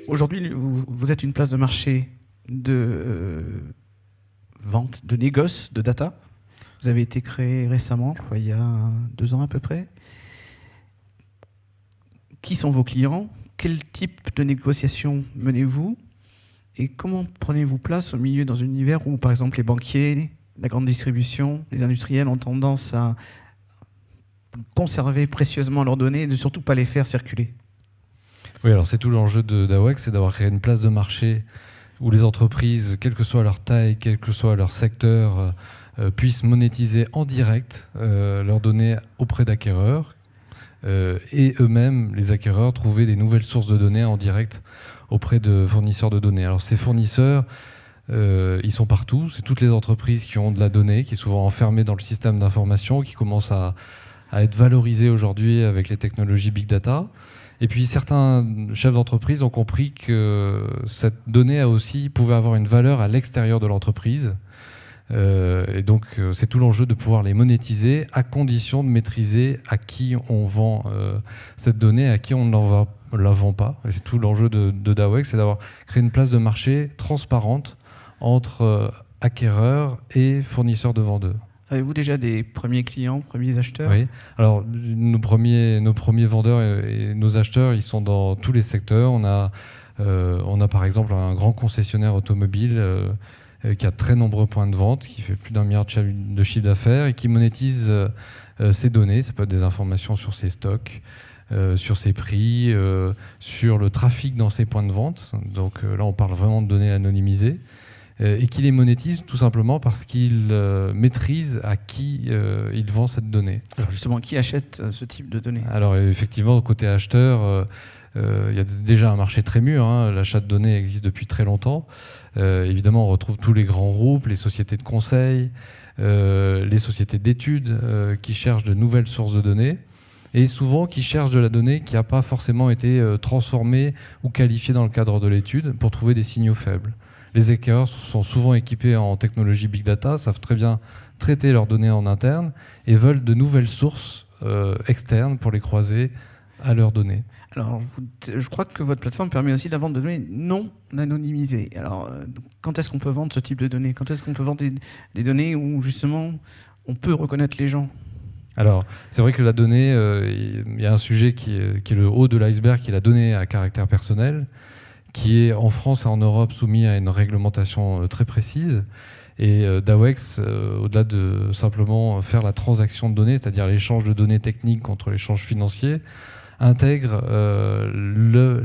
Aujourd'hui, vous êtes une place de marché de vente, de négoce de data. Vous avez été créé récemment, je crois, il y a 2 ans à peu près. Qui sont vos clients? Quel type de négociation menez-vous? Et comment prenez-vous place au milieu dans un univers où, par exemple, les banquiers, la grande distribution, les industriels ont tendance à conserver précieusement leurs données et ne surtout pas les faire circuler? Oui, alors c'est tout l'enjeu d'AWEX, c'est d'avoir créé une place de marché où les entreprises, quelle que soit leur taille, quel que soit leur secteur, puissent monétiser en direct leurs données auprès d'acquéreurs et eux-mêmes, les acquéreurs, trouver des nouvelles sources de données en direct auprès de fournisseurs de données. Alors ces fournisseurs, ils sont partout, c'est toutes les entreprises qui ont de la donnée, qui est souvent enfermée dans le système d'information, qui commencent à être valorisées aujourd'hui avec les technologies Big Data. Et puis certains chefs d'entreprise ont compris que cette donnée pouvait avoir une valeur à l'extérieur de l'entreprise. Et donc c'est tout l'enjeu de pouvoir les monétiser à condition de maîtriser à qui on vend cette donnée, à qui on ne la vend pas. Et c'est tout l'enjeu de DAWEX, c'est d'avoir créé une place de marché transparente entre acquéreurs et fournisseurs de vendeurs. Avez-vous déjà des premiers clients, premiers acheteurs? Oui. Alors, nos premiers vendeurs et nos acheteurs, ils sont dans tous les secteurs. On a par exemple un grand concessionnaire automobile qui a très nombreux points de vente, qui fait plus d'1 milliard de chiffre d'affaires et qui monétise ses données. Ça peut être des informations sur ses stocks, sur ses prix, sur le trafic dans ses points de vente. Donc là, on parle vraiment de données anonymisées. Et qui les monétise tout simplement parce qu'il maîtrise à qui il vend cette donnée. Alors justement, qui achète ce type de données? Alors effectivement, côté acheteur, il y a déjà un marché très mûr. L'achat de données existe depuis très longtemps. Évidemment, on retrouve tous les grands groupes, les sociétés de conseil, les sociétés d'études qui cherchent de nouvelles sources de données et souvent qui cherchent de la donnée qui n'a pas forcément été transformée ou qualifiée dans le cadre de l'étude pour trouver des signaux faibles. Les hackers sont souvent équipés en technologie Big Data, savent très bien traiter leurs données en interne et veulent de nouvelles sources externes pour les croiser à leurs données. Alors, je crois que votre plateforme permet aussi la vente de données non anonymisées. Alors, quand est-ce qu'on peut vendre ce type de données? Quand est-ce qu'on peut vendre des données où, justement, on peut reconnaître les gens? Alors, c'est vrai que la donnée, il y a un sujet qui est le haut de l'iceberg, qui est la donnée à caractère personnel, qui est en France et en Europe soumis à une réglementation très précise. Et DAWEX, au-delà de simplement faire la transaction de données, c'est-à-dire l'échange de données techniques contre l'échange financier, intègre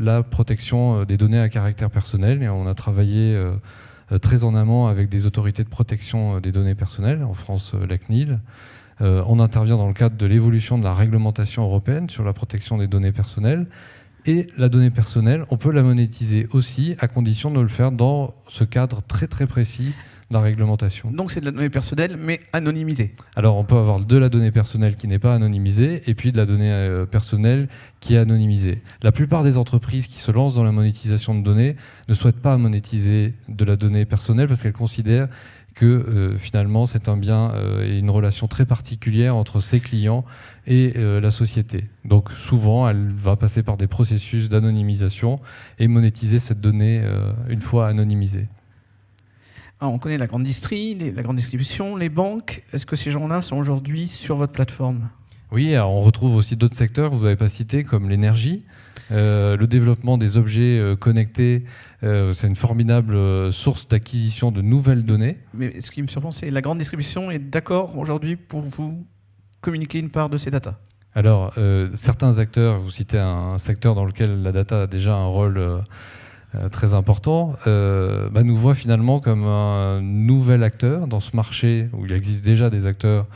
la protection des données à caractère personnel. Et on a travaillé très en amont avec des autorités de protection des données personnelles, en France la CNIL. On intervient dans le cadre de l'évolution de la réglementation européenne sur la protection des données personnelles. Et la donnée personnelle, on peut la monétiser aussi, à condition de le faire dans ce cadre très très précis de la réglementation. Donc c'est de la donnée personnelle, mais anonymisée. Alors on peut avoir de la donnée personnelle qui n'est pas anonymisée, et puis de la donnée personnelle qui est anonymisée. La plupart des entreprises qui se lancent dans la monétisation de données ne souhaitent pas monétiser de la donnée personnelle parce qu'elles considèrent que finalement c'est un bien et une relation très particulière entre ses clients et la société. Donc souvent elle va passer par des processus d'anonymisation et monétiser cette donnée une fois anonymisée. Alors, on connaît la grande la grande distribution, les banques. Est-ce que ces gens-là sont aujourd'hui sur votre plateforme? Oui, alors on retrouve aussi d'autres secteurs que vous n'avez pas cités, comme l'énergie, le développement des objets connectés. C'est une formidable source d'acquisition de nouvelles données. Mais ce qui me surprend, c'est que la grande distribution est d'accord aujourd'hui pour vous communiquer une part de ces datas? Alors, certains acteurs, vous citez un secteur dans lequel la data a déjà un rôle très important, nous voient finalement comme un nouvel acteur dans ce marché où il existe déjà des acteurs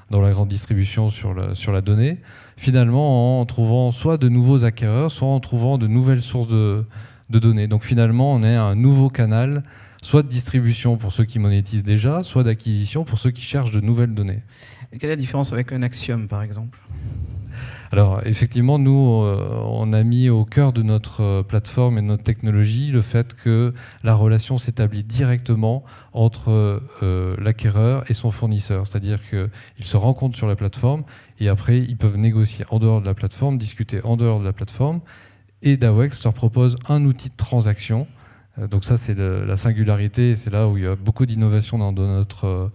dans la grande distribution sur la donnée, finalement en trouvant soit de nouveaux acquéreurs, soit en trouvant de nouvelles sources de données. Donc finalement, on est un nouveau canal, soit de distribution pour ceux qui monétisent déjà, soit d'acquisition pour ceux qui cherchent de nouvelles données. Et quelle est la différence avec un Axiom, par exemple? Alors effectivement, nous, on a mis au cœur de notre plateforme et de notre technologie le fait que la relation s'établit directement entre l'acquéreur et son fournisseur. C'est-à-dire qu'ils se rencontrent sur la plateforme et après, ils peuvent négocier en dehors de la plateforme, discuter en dehors de la plateforme. et Dawex leur propose un outil de transaction. Donc ça, c'est la singularité, c'est là où il y a beaucoup d'innovation dans notre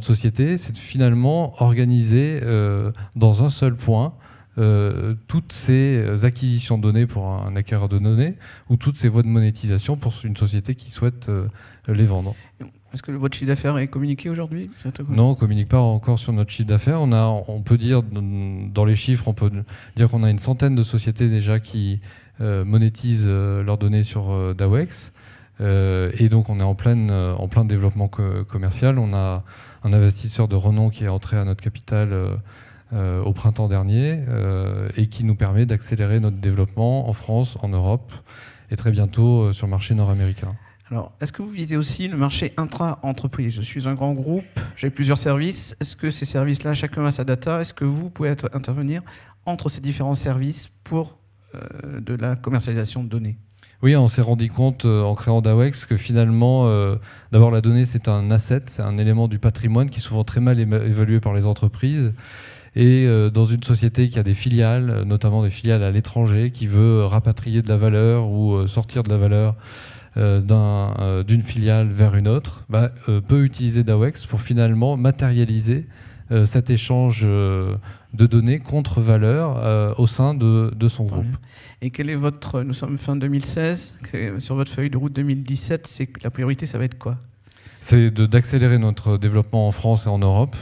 société, c'est de finalement organiser dans un seul point toutes ces acquisitions de données pour un acquéreur de données ou toutes ces voies de monétisation pour une société qui souhaite les vendre. Est-ce que votre chiffre d'affaires est communiqué aujourd'hui ? Non, on ne communique pas encore sur notre chiffre d'affaires. On peut dire, dans les chiffres, on peut dire qu'on a une centaine de sociétés déjà qui monétisent leurs données sur Dawex. Et donc, on est en plein développement commercial. On a un investisseur de renom qui est entré à notre capital au printemps dernier et qui nous permet d'accélérer notre développement en France, en Europe et très bientôt sur le marché nord-américain. Alors, est-ce que vous visez aussi le marché intra-entreprise ? Je suis un grand groupe, j'ai plusieurs services. Est-ce que ces services-là, chacun a sa data ? Est-ce que vous pouvez intervenir entre ces différents services pour de la commercialisation de données ? Oui, on s'est rendu compte en créant Dawex que finalement, d'abord la donnée c'est un asset, c'est un élément du patrimoine qui est souvent très mal évalué par les entreprises. Et dans une société qui a des filiales, notamment des filiales à l'étranger, qui veut rapatrier de la valeur ou sortir de la valeur d'une filiale vers une autre, peut utiliser Dawex pour finalement matérialiser cet échange de données contre valeur au sein de son groupe. Et quel est nous sommes fin 2016, sur votre feuille de route 2017, la priorité, ça va être quoi ? C'est d'accélérer notre développement en France et en Europe,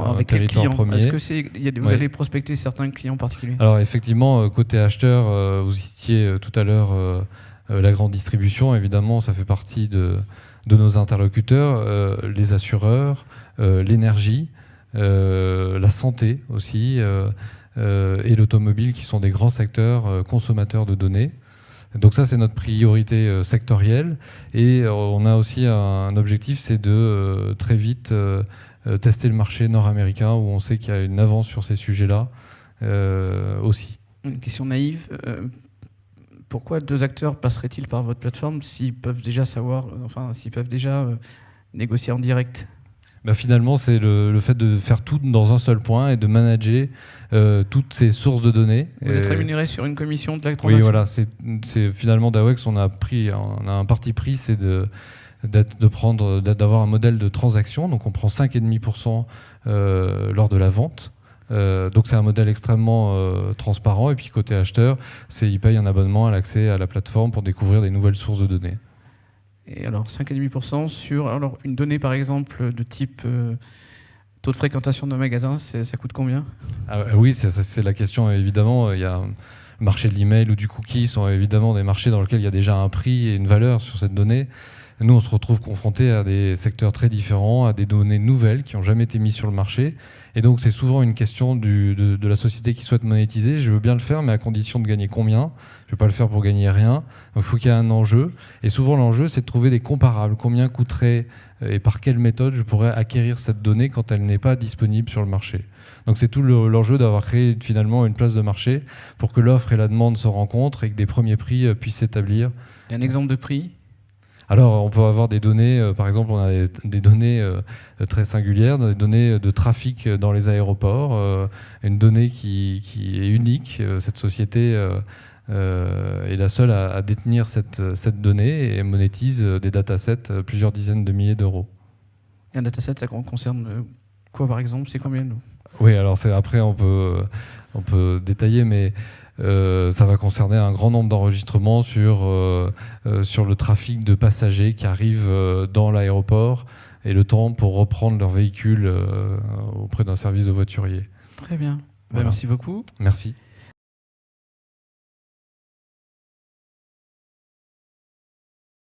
avec quels clients ? Est-ce que vous allez prospecter certains clients particuliers ? Alors effectivement, côté acheteur, vous citiez tout à l'heure la grande distribution, évidemment, ça fait partie de nos interlocuteurs, les assureurs, l'énergie, la santé aussi, et l'automobile, qui sont des grands secteurs consommateurs de données. Donc ça, c'est notre priorité sectorielle. Et on a aussi un objectif, c'est de très vite tester le marché nord-américain, où on sait qu'il y a une avance sur ces sujets-là aussi. Une question naïve. Pourquoi 2 acteurs passeraient-ils par votre plateforme s'ils peuvent déjà négocier en direct ? Finalement, c'est le fait de faire tout dans un seul point et de manager toutes ces sources de données. Vous êtes rémunéré sur une commission de la transaction ? Oui, voilà. C'est finalement Dawex, on a un parti pris, c'est d'avoir un modèle de transaction. Donc on prend 5,5% lors de la vente. Donc c'est un modèle extrêmement transparent. Et puis côté acheteur, il paye un abonnement à l'accès à la plateforme pour découvrir des nouvelles sources de données. Et alors 5,5% sur une donnée par exemple de type taux de fréquentation d'un magasin, ça coûte combien ? Oui, c'est la question évidemment. Il y a le marché de l'email ou du cookie sont évidemment des marchés dans lesquels il y a déjà un prix et une valeur sur cette donnée. Nous, on se retrouve confrontés à des secteurs très différents, à des données nouvelles qui n'ont jamais été mises sur le marché. Et donc, c'est souvent une question de la société qui souhaite monétiser. Je veux bien le faire, mais à condition de gagner combien ? Je ne vais pas le faire pour gagner rien. Donc, il faut qu'il y ait un enjeu. Et souvent, l'enjeu, c'est de trouver des comparables. Combien coûterait et par quelle méthode je pourrais acquérir cette donnée quand elle n'est pas disponible sur le marché ? Donc, c'est tout l'enjeu d'avoir créé finalement une place de marché pour que l'offre et la demande se rencontrent et que des premiers prix puissent s'établir. Et un exemple de prix ? Alors, on peut avoir des données, par exemple, on a des données très singulières, des données de trafic dans les aéroports, une donnée qui est unique. Cette société est la seule à détenir cette donnée et monétise des datasets plusieurs dizaines de milliers d'euros. Et un dataset, ça concerne quoi, par exemple ? C'est combien nous ? Oui, alors après, on peut détailler, mais ça va concerner un grand nombre d'enregistrements sur le trafic de passagers qui arrivent dans l'aéroport et le temps pour reprendre leur véhicule auprès d'un service de voiturier. Très bien. Voilà. Merci beaucoup. Merci.